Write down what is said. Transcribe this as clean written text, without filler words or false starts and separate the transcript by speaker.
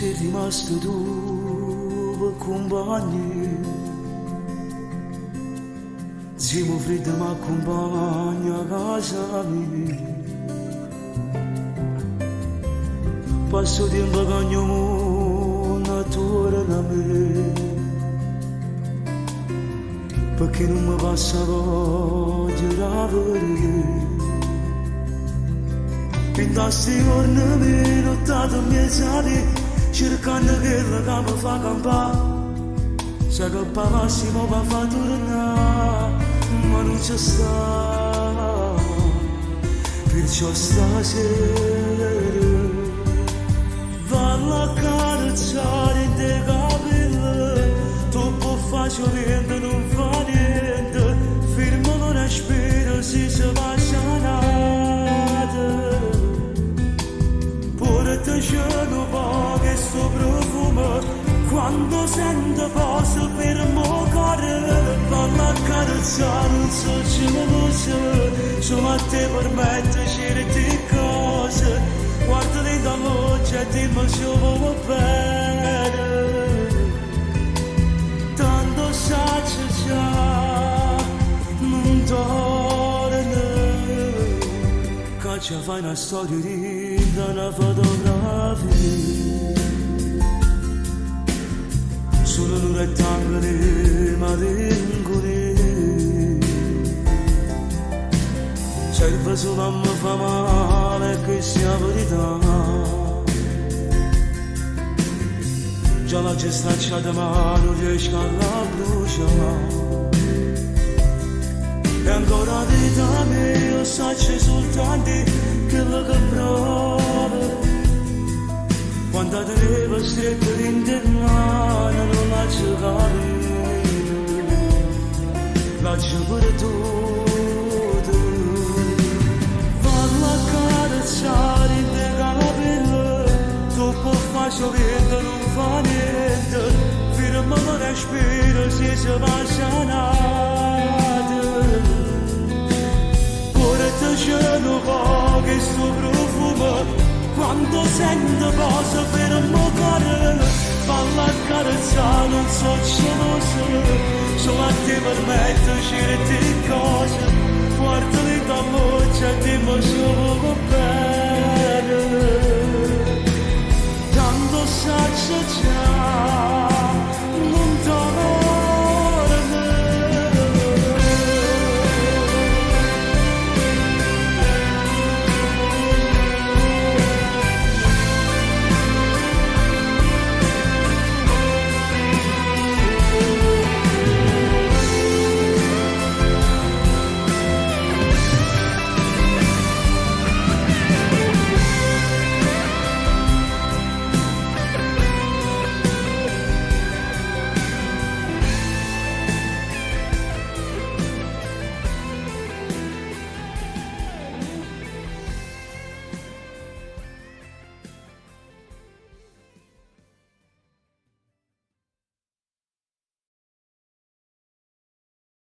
Speaker 1: sei rimasto tu per compagni. Siamo freddi ma accompagna a casa mia. Passo tempo che ogni mondo attorno a me, perché non mi passa voglia di lavorare. In questi giorni mi nottato mezz'anni, cercando quello che mi fa campare. Sa che pa massimo va fa tornare, ma non c'è sta. Perciò stasera vado a carezzare in te capelli, troppo facile niente, non fa niente, fermo non aspiro se si va sanata. Pure te c'è un po' che sto profumo, quando sento cose per mo' cuore, vado a carezzare, non so se mi cosa, solo a te permette certe cose. Guarda dentro la luce e dimmi se va bene. Tanto saggio già, non torna. Che ci fai una storia di una fotografia. Solo un rettangolo ma ringoli. Serve solo a me fa male che sia verità. Già la gestacciata ma non riesco a bruciare. E ancora di da me io saccio soltanto quello che provo. Quando tenevo stretto in te mano non la giocare. La gioco tutto. Vado a carezzare in te capelli, troppo facile non fa niente, fermo non respiro se si va sanata. Pure te c'è un po' che sto profumo, quando sento cose per mo' cuore, fallo a carezzare, non so se lo so, solo a te permette certe cose. Guarda lì da luce e dimmi se va bene.